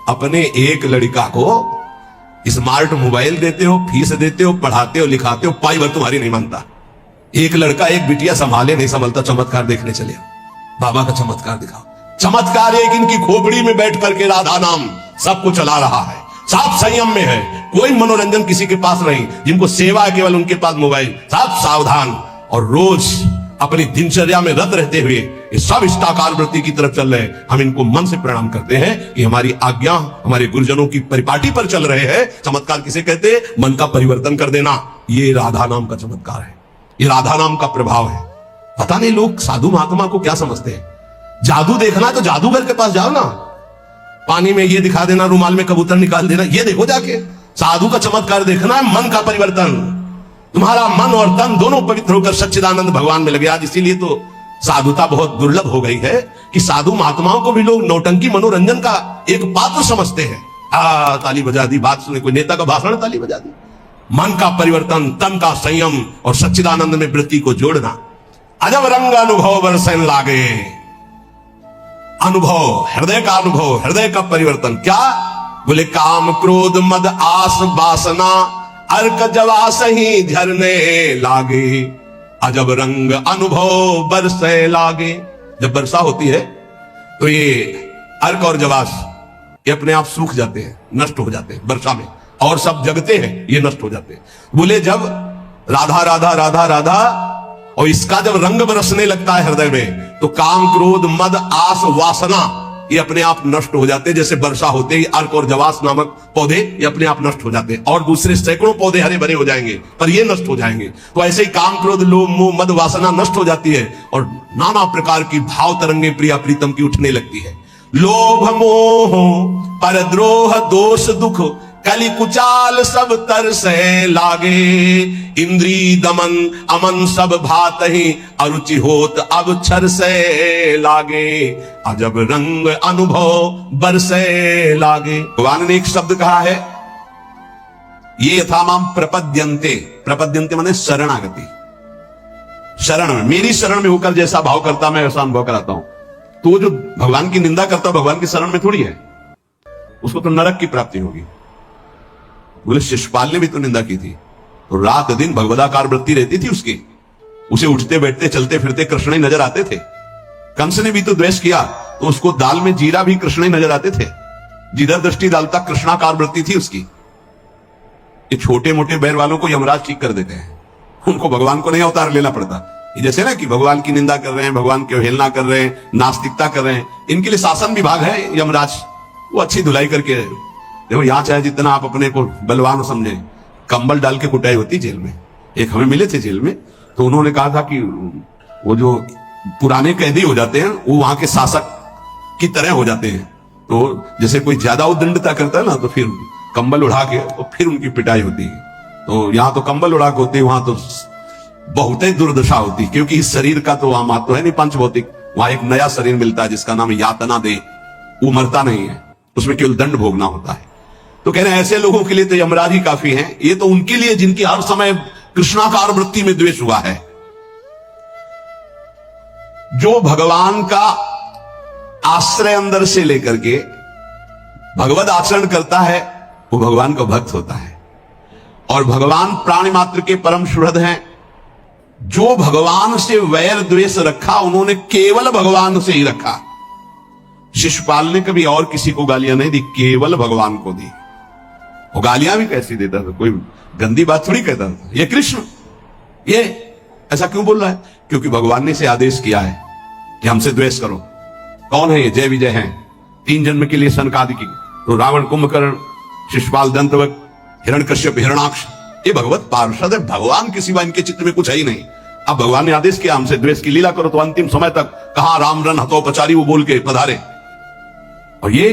अपने एक लड़का को स्मार्ट मोबाइल देते हो, फीस देते हो, पढ़ाते हो, लिखाते हो, पाई भर तुम्हारी नहीं मानता। एक लड़का एक बिटिया संभाले नहीं संभलता, चमत्कार देखने चले बाबा का चमत्कार दिखाओ। चमत्कार एक इनकी खोपड़ी में बैठ करके राधा नाम सबको चला रहा है, साफ संयम में है, कोई मनोरंजन किसी के पास नहीं, जिनको सेवा है केवल उनके पास मोबाइल, साफ सावधान और रोज अपनी दिनचर्या में रत रहते हुए ये सब इष्टाकार वृत्ति की तरफ चल रहे हैं। हम इनको मन से प्रणाम करते हैं कि हमारी आज्ञा हमारे गुरुजनों की परिपाटी पर चल रहे हैं। चमत्कार किसे कहते हैं? मन का परिवर्तन कर देना, ये राधा नाम का चमत्कार है, ये राधा नाम का प्रभाव है। पता नहीं लोग साधु महात्मा को क्या समझते हैं। जादू देखना तो जादूगर के पास जाओ ना, पानी में ये दिखा देना, रुमाल में कबूतर निकाल देना, ये देखो जाके। साधु का चमत्कार देखना है मन का परिवर्तन, तुम्हारा मन और तन दोनों पवित्र होकर सच्चिदानंद भगवान में लगे। आज इसीलिए तो साधुता बहुत दुर्लभ हो गई है कि साधु महात्माओं को भी लोग नौटंकी मनोरंजन का एक पात्र समझते हैं। ताली बजा दी, बात सुने, कोई नेता का भाषण, ताली बजा दी। मन का परिवर्तन, तन का संयम और सच्चिदानंद में वृत्ति को जोड़ना। अजब रंग अनुभव बरसन लागे, अनुभव, हृदय का अनुभव, हृदय का परिवर्तन। क्या बोले? काम क्रोध मद आस वासना अर्क जवास ही झरने लागे, अजब रंग अनुभव बरसे लागे। जब वर्षा होती है तो ये अर्क और जवास ये अपने आप सूख जाते हैं, नष्ट हो जाते हैं वर्षा में, और सब जगते हैं, ये नष्ट हो जाते हैं। बोले जब राधा राधा राधा राधा और इसका जब रंग बरसने लगता है हृदय में, तो काम क्रोध मद आस वासना ये अपने आप नष्ट हो जाते हैं। जैसे वर्षा होते ही अर्क और जवास नामक पौधे ये अपने आप नष्ट हो जाते हैं, और दूसरे सैकड़ों पौधे हरे भरे हो जाएंगे, पर ये नष्ट हो जाएंगे। तो ऐसे ही काम क्रोध लोभ मोह मद वासना नष्ट हो जाती है, और नाना प्रकार की भाव तरंगे प्रिया प्रीतम की उठने लगती है। लोभ मोह परद्रोह दोष दुख कलि कुचाल सब तरसे लागे, इंद्री दमन अमन सब भात ही अरुचि होत अब छर से लागे, अजब रंग अनुभव बरसे लागे। भगवान ने एक शब्द कहा है, ये यथामाम प्रपद्यन्ते, प्रपद्यन्ते माने शरणागति, शरण में, मेरी शरण में होकर जैसा भाव करता मैं वैसा अनुभव कराता हूं। तो जो भगवान की निंदा करता भगवान की शरण में थोड़ी है, उसको तो नरक की प्राप्ति होगी। बोले शिशुपाल ने भी तो निंदा की थी, तो रात दिन भगवदाकार वृत्ति रहती थी उसकी, उसे उठते बैठते चलते फिरते कृष्ण ही नजर आते थे। कंस ने भी तो द्वेष किया, तो उसको दाल में जीरा भी कृष्ण ही नजर आते थे, जिधर दृष्टि डालता कृष्णाकार वृत्ति थी उसकी। ये छोटे मोटे बैर वालों को यमराज ठीक कर देते हैं, उनको भगवान को नहीं अवतार लेना पड़ता। ये जैसे ना कि भगवान की निंदा कर रहे हैं, भगवान की अवहेलना कर रहे हैं, नास्तिकता कर रहे हैं, इनके लिए शासन विभाग है यमराज, वो अच्छी धुलाई करके। देखो यहां चाहे जितना आप अपने को बलवान समझे, कंबल डाल के कुटाई होती जेल में। एक हमें मिले थे जेल में, तो उन्होंने कहा था कि वो जो पुराने कैदी हो जाते हैं वो वहां के शासक की तरह हो जाते हैं। तो जैसे कोई ज्यादा उद्दंडता करता है ना, तो फिर कंबल उड़ा के तो फिर उनकी पिटाई होती है। तो यहाँ तो कंबल उड़ा के होती है, वहां तो बहुत ही दुर्दशा होती, क्योंकि इस शरीर का तो वहां मात्र है नहीं पंच भौतिक, वहां एक नया शरीर मिलता है जिसका नाम यातना दे, वो मरता नहीं है, उसमें केवल दंड भोगना होता है। तो कह रहे हैं ऐसे लोगों के लिए तो यमराज ही काफी हैं, ये तो उनके लिए जिनकी हर समय कृष्णाकार वृत्ति में द्वेष हुआ है। जो भगवान का आश्रय अंदर से लेकर के भगवद आचरण करता है वो भगवान का भक्त होता है, और भगवान प्राणी मात्र के परम सुहृद हैं। जो भगवान से वैर द्वेष रखा उन्होंने केवल भगवान से ही रखा। शिशुपाल ने कभी और किसी को गालियां नहीं दी, केवल भगवान को दी। वो गालियां भी कैसी देता था, कोई गंदी बात थोड़ी कहता था। ये कृष्ण ये ऐसा क्यों बोल रहा है? क्योंकि भगवान ने इसे आदेश किया है कि हमसे द्वेष करो। कौन है ये? जय विजय हैं, 3 जन्म के लिए सनकादि की। तो रावण, कुंभकर्ण, शिशुपाल, दंतवक्, हिरण्यकश्यप, हिरणाक्ष, ये भगवत पार्षद है। भगवान के सिवा इनके चित्त में कुछ है ही नहीं। अब भगवान ने आदेश किया हमसे द्वेष की लीला करो, तो अंतिम समय तक कहा राम रन हतोपचारी वो बोल के पधारे, और ये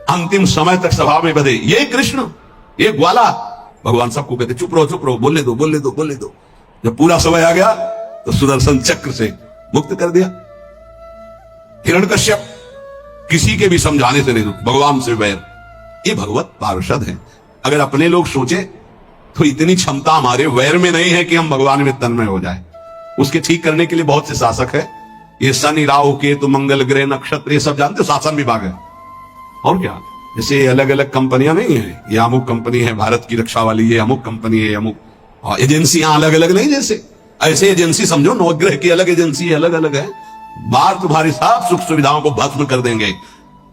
अंतिम समय तक सभा में बधे। ये कृष्ण, ये ग्वाला। भगवान सबको कहते चुप रहो, बोलने दो, बोलने दो, बोलने दो। जब पूरा समय आ गया तो सुदर्शन चक्र से मुक्त कर दिया। हिरण्यकश्यप किसी के भी समझाने से नहीं, भगवान से वैर। ये भगवत पार्षद है। अगर अपने लोग सोचे तो इतनी क्षमता हमारे वैर में नहीं है कि हम भगवान में तन्मय हो जाए। उसके ठीक करने के लिए बहुत से शासक है। ये शनि, राहु, केतु, मंगल ग्रह, नक्षत्र, ये सब जानते हो, शासन विभाग है। और क्या, जैसे अलग अलग कंपनियां नहीं है, ये अमुक कंपनी है भारत की रक्षा वाली, ये अमुक कंपनी है, अमुक एजेंसियां अलग अलग नहीं, जैसे ऐसे एजेंसी समझो, नवग्रह की अलग एजेंसी अलग अलग है। बाहर तुम्हारी सब सुख सुविधाओं को भस्म कर देंगे,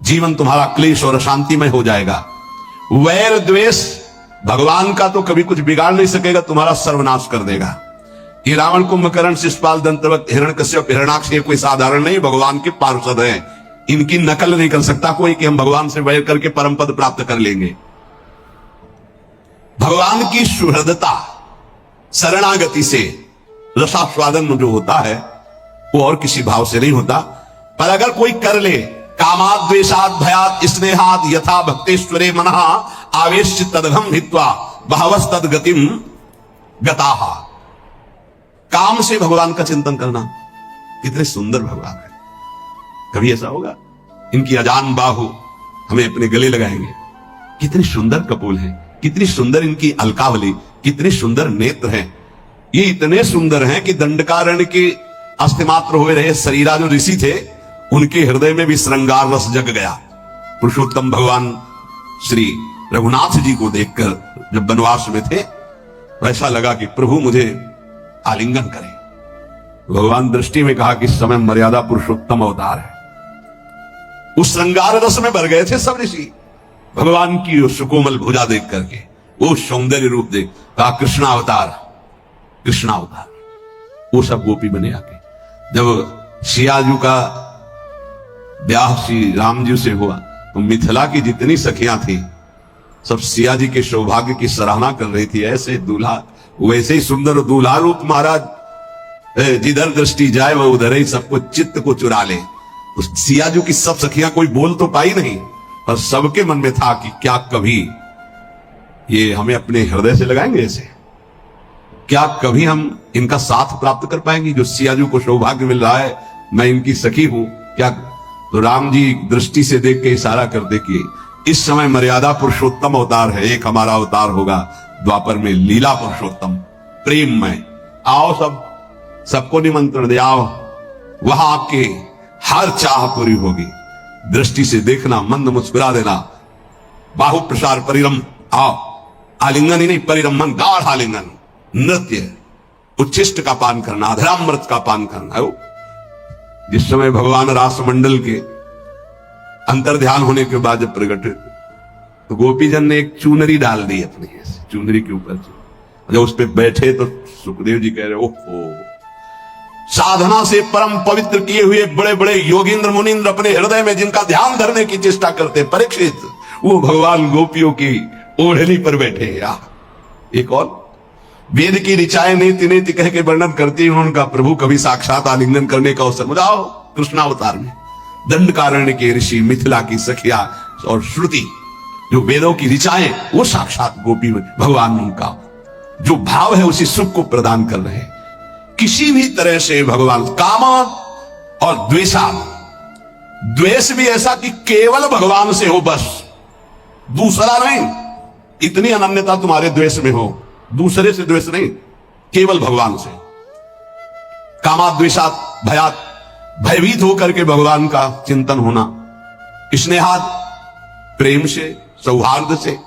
जीवन तुम्हारा क्लेश और अशांतिमय हो जाएगा। वैर द्वेष भगवान का तो कभी कुछ बिगाड़ नहीं सकेगा, तुम्हारा सर्वनाश कर देगा। ये रावण, कुंभकर्ण, शिशुपाल, दंतवक्, हिरण्यकश्यप, हिरणाक्ष, ये कोई साधारण नहीं, भगवान के पार्षद हैं। इनकी नकल नहीं कर सकता कोई कि हम भगवान से वैर करके परम पद प्राप्त कर लेंगे। भगवान की सुहृदता, शरणागति से रसास्वादन जो होता है वो और किसी भाव से नहीं होता। पर अगर कोई कर ले, कामाद द्वेषाद भयाद स्नेहाद यथा भक्तेश्वरे मनः आवेश तदघम हित्वा बहवस तद गतिम गताहा। काम से भगवान का चिंतन करना, कितने सुंदर भगवान है। कभी ऐसा होगा इनकी अजान बाहु हमें अपने गले लगाएंगे, कितनी सुंदर कपोल है, कितनी सुंदर इनकी अलकावली, कितने सुंदर नेत्र हैं। ये इतने सुंदर हैं कि दंडकारण्य के अस्थिमात्र हुए रहे शरीरा जो ऋषि थे, उनके हृदय में भी श्रृंगार रस जग गया। पुरुषोत्तम भगवान श्री रघुनाथ जी को देखकर जब वनवास में थे, वैसा लगा कि प्रभु मुझे आलिंगन करें। भगवान दृष्टि में कहा कि इस समय मर्यादा पुरुषोत्तम अवतार है। उस श्रृंगार रस में भर गए थे सब ऋषि। भगवान की वो सुकोमल भुजा देख करके, वो सौंदर्य रूप देख, कहा कृष्णावतार, कृष्णावतार। वो सब गोपी बने आके। जब सियाजू का ब्याह श्री राम जी से हुआ तो मिथिला की जितनी सखियां थी सब सिया जी के सौभाग्य की सराहना कर रही थी। ऐसे दूल्हा, वैसे ही सुंदर दूल्हा रूप महाराज, जिधर दृष्टि जाए वह उधर ही सबको चित्त को चुरा ले। तो सियाजू की सब सखियां कोई बोल तो पाई नहीं, और सबके मन में था कि क्या कभी ये हमें अपने हृदय से लगाएंगे ऐसे, क्या कभी हम इनका साथ प्राप्त कर पाएंगे? जो सियाजू को सौभाग्य मिल रहा है, मैं इनकी सखी हूं क्या? तो राम जी दृष्टि से देख के इशारा कर दे कि इस समय मर्यादा पुरुषोत्तम अवतार है, एक हमारा अवतार होगा द्वापर में लीला पुरुषोत्तम प्रेम में। आओ सबको निमंत्रण दे, आओ, वहां आपके हर चाह पूरी होगी। दृष्टि से देखना, मंद मुस्कुरा देना, बाहु प्रसार परिरम, आओ, आलिंगन ही नहीं, परिरमन, गाढ़ आलिंगन, नृत्य, उच्छिष्ट का पान करना, अधरामृत का पान करना। जिस समय भगवान रासमंडल के अंतर ध्यान होने के बाद जब प्रकट तो गोपीजन ने एक चुनरी डाल दी अपनी चुनरी के ऊपर। जब उस पर बैठे तो सुखदेव जी कह रहे, ओहो, साधना से परम पवित्र किए हुए बड़े बड़े योगींद्र मुनींद्र अपने हृदय में जिनका ध्यान धरने की चेष्टा करते, परीक्षित, वो भगवान गोपियों की ओढ़नी पर बैठे। एक और वेद की ऋचाएं नीति नीति कह के वर्णन करती है उनका, प्रभु कभी साक्षात आलिंगन करने का अवसर मुझाओ। कृष्णावतार में दंडकारण्य के ऋषि, मिथिला की सखिया और श्रुति, जो वेदों की ऋचाएं, वो साक्षात गोपी में भगवान उनका जो भाव है उसी सुख को प्रदान कर रहे हैं। किसी भी तरह से भगवान काम और द्वेषा, द्वेष भी ऐसा कि केवल भगवान से हो, बस दूसरा नहीं। इतनी अनन्यता तुम्हारे द्वेष में हो, दूसरे से द्वेष नहीं, केवल भगवान से। कामात द्वेषात भयात, भयभीत होकर के भगवान का चिंतन होना, स्नेहात, प्रेम से, सौहार्द से,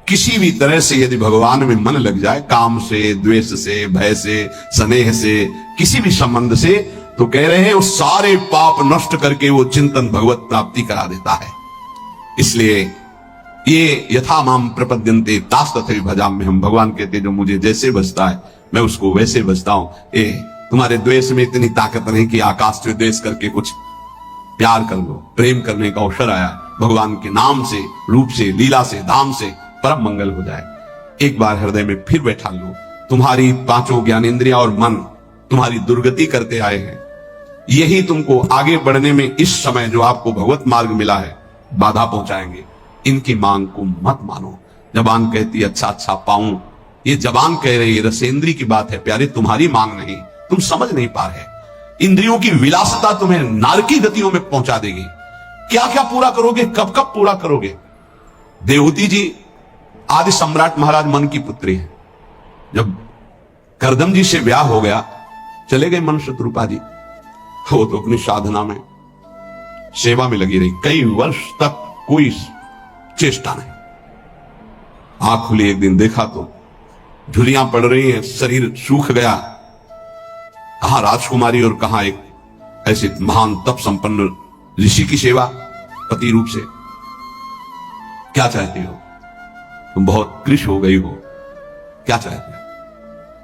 किसी भी तरह से यदि भगवान में मन लग जाए, काम से, द्वेष से, भय से, स्नेह से, किसी भी संबंध से, तो कह रहे हैं वो सारे पाप नष्ट करके वो चिंतन भगवत प्राप्ति करा देता है। इसलिए ये यथा माम प्रपद्यन्ते तास तथैव भजाम्यहम्, हम भगवान कहते जो मुझे जैसे बसता है मैं उसको वैसे बसता हूं। तुम्हारे द्वेष में इतनी ताकत नहीं कि आकाश से द्वेष करके कुछ प्यार कर लो, प्रेम करने का अवसर आया, भगवान के नाम से, रूप से, लीला से, धाम से परम मंगल हो जाए। एक बार हृदय में फिर बैठा लो। तुम्हारी पांचों ज्ञानेंद्रियां और मन तुम्हारी दुर्गति करते आए हैं, यही तुमको आगे बढ़ने में इस समय जो आपको भगवत मार्ग मिला है बाधा पहुंचाएंगे। इनकी मांग को मत मानो। जबान कहती अच्छा अच्छा पाऊं, ये जबान कह रही है, रसेंद्री की बात है प्यारे, तुम्हारी मांग नहीं, तुम समझ नहीं पा रहे। इंद्रियों की विलासता तुम्हें नारकी गतियों में पहुंचा देगी। क्या क्या पूरा करोगे, कब कब पूरा करोगे? देवहूति जी आदि सम्राट महाराज मन की पुत्री है। जब करदम जी से ब्याह हो गया, चले गए मन शत्रुपा जी, वो तो अपनी साधना में, सेवा में लगी रही, कई वर्ष तक कोई चेष्टा नहीं। आंख खुली, एक दिन देखा तो झुर्रियां पड़ रही हैं, शरीर सूख गया। कहां राजकुमारी और कहां एक ऐसे महान तप संपन्न ऋषि की सेवा पति रूप से। क्या चाहती हो तुम? बहुत कृश हो गई हो, क्या चाहते हो?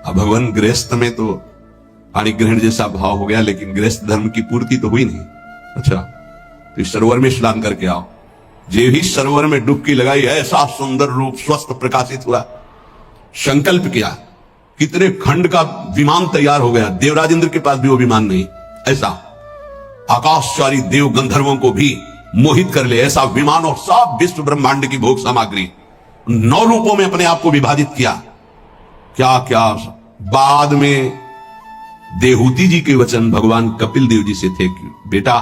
अब भगवान गृहस्थ में तो पाणिग्रहण जैसा भाव हो गया, लेकिन गृहस्थ धर्म की पूर्ति तो हुई नहीं। अच्छा, तो इस सरोवर में स्नान करके आओ। जे ही सरोवर में डुबकी लगाई, ऐसा सुंदर रूप स्वस्थ प्रकाशित हुआ। संकल्प किया, कितने खंड का विमान तैयार हो गया। देवराज इंद्र के पास भी वो विमान नहीं, ऐसा आकाशचारी देव गंधर्वों को भी मोहित कर ले ऐसा विमान, और सब विश्व ब्रह्मांड की भोग सामग्री 9 रूपों में अपने आप को विभाजित किया। क्या क्या बाद में देवहूति जी के वचन भगवान कपिल देव जी से थे कि बेटा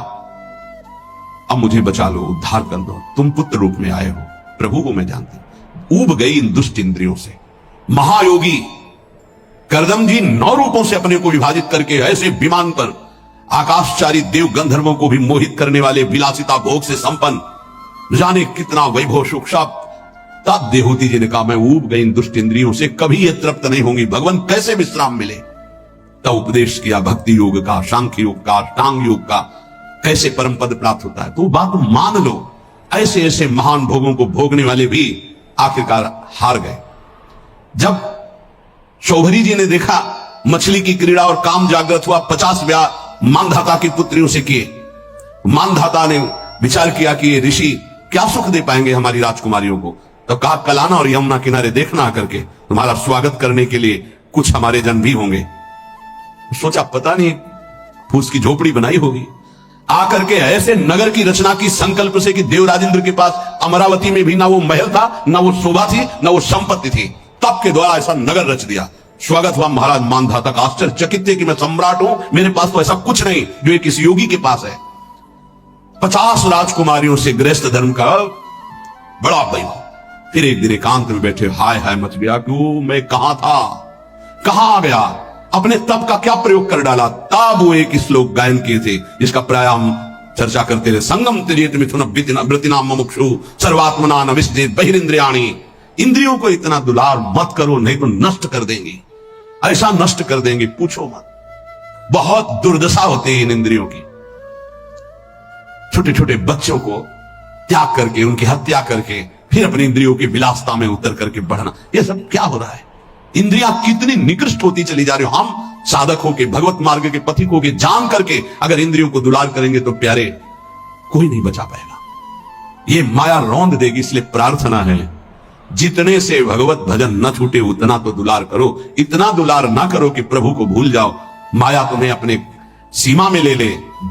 अब मुझे बचा लो, उद्धार कर दो, तुम पुत्र रूप में आए हो, प्रभु को मैं जानती। ऊब गई इन दुष्ट इंद्रियों से। महायोगी करदम जी 9 रूपों से अपने को विभाजित करके ऐसे विमान पर आकाशचारी देव गंधर्वों को भी मोहित करने वाले विलासिता भोग से संपन्न, जाने कितना वैभव सुख। तब देवहूति जी ने कहा मैं ऊब गई इन दुष्ट इंद्रियों से, कभी ये तृप्त नहीं होंगी, भगवान कैसे विश्राम मिले। तब उपदेश किया भक्ति योग का, सांख्य योग का, अष्टांग योग का, कैसे परम पद प्राप्त होता है। तो बात मान लो ऐसे ऐसे महान भोगों को भोगने वाले भी आखिरकार हार गए। जब चौधरी जी ने देखा मछली की क्रीड़ा और काम जागृत हुआ, 50 ब्याह मानधाता की पुत्रियों से किए। मानधाता ने विचार किया कि ये ऋषि क्या सुख दे पाएंगे हमारी राजकुमारियों को, तो कहा कलाना और यमुना किनारे देखना आकर के, तुम्हारा स्वागत करने के लिए कुछ हमारे जन भी होंगे। सोचा पता नहीं फूस की झोपड़ी बनाई होगी, आकर के ऐसे नगर की रचना की संकल्प से कि देवराजेंद्र के पास अमरावती में भी ना वो महल था, ना वो शोभा थी, ना वो संपत्ति थी, तब के द्वारा ऐसा नगर रच दिया। स्वागत हुआ महाराज मानधाता का। आश्चर्यचकित थे कि मैं सम्राट हूं, मेरे पास तो ऐसा कुछ नहीं जो एक किसी योगी के पास है। 50 राजकुमारियों से गृहस्थ धर्म का बड़ा वैभव। फिर एक दिन एकांत में बैठे, हाय हाय मच गया, क्यों मैं कहां था, कहां आ गया, अपने तप का क्या प्रयोग कर डाला। तब वो एक श्लोक गायन किए थे जिसका प्राय हम चर्चा करते थे, संगम त्यजेत मिथुन वृतिना मुमुक्षु सर्वात्मना न विसजेत बहिरिंद्रियाणि। इंद्रियों को इतना दुलार मत करो, नहीं तो नष्ट कर देंगे, ऐसा नष्ट कर देंगे पूछो मत। बहुत दुर्दशा होती है इन इंद्रियों की। छोटे छोटे बच्चों को त्याग करके, उनकी हत्या करके, फिर अपनी इंद्रियों की विलासता में उतर करके बढ़ना, यह सब क्या हो रहा है। इंद्रियां कितनी निकृष्ट होती चली जा रही हो। हम साधक होके, भगवत मार्ग के पथिक होके, जान करके अगर इंद्रियों को दुलार करेंगे तो प्यारे कोई नहीं बचा पाएगा, ये माया रौंद देगी। इसलिए प्रार्थना है, जितने से भगवत भजन न छूटे उतना तो दुलार करो। इतना दुलार ना करो कि प्रभु को भूल जाओ, माया तुम्हें अपने सीमा में ले ले।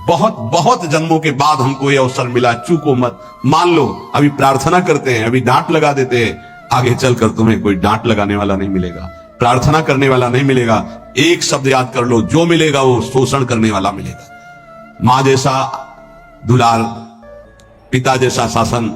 बहुत बहुत जन्मों के बाद हमको यह अवसर मिला, चूको मत। मान लो अभी प्रार्थना करते हैं, अभी डांट लगा देते हैं, आगे चलकर तुम्हें कोई डांट लगाने वाला नहीं मिलेगा, प्रार्थना करने वाला नहीं मिलेगा। एक शब्द याद कर लो, जो मिलेगा वो शोषण करने वाला मिलेगा। मां जैसा दुलार, पिता जैसा शासन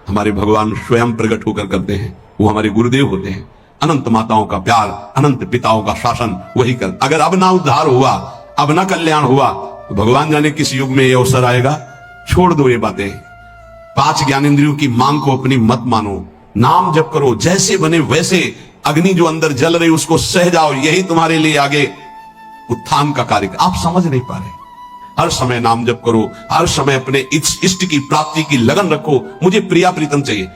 हमारे भगवान स्वयं प्रकट होकर करते हैं, वो हमारे गुरुदेव होते हैं। अनंत माताओं का प्यार, अनंत पिताओं का शासन वही कर। अगर अब ना उद्धार हुआ, अब ना कल्याण हुआ, तो भगवान जाने किस युग में ये अवसर आएगा। छोड़ दो ये बातें। 5 ज्ञानेंद्रियों की मांग को अपनी मत मानो, नाम जप करो, जैसे बने वैसे। अग्नि जो अंदर जल रही उसको सह जाओ, यही तुम्हारे लिए आगे उत्थान का कार्य। आप समझ नहीं पा रहे। हर समय नाम जप करो, हर समय अपने इष्ट की प्राप्ति की लगन रखो। मुझे प्रिया प्रीतम चाहिए,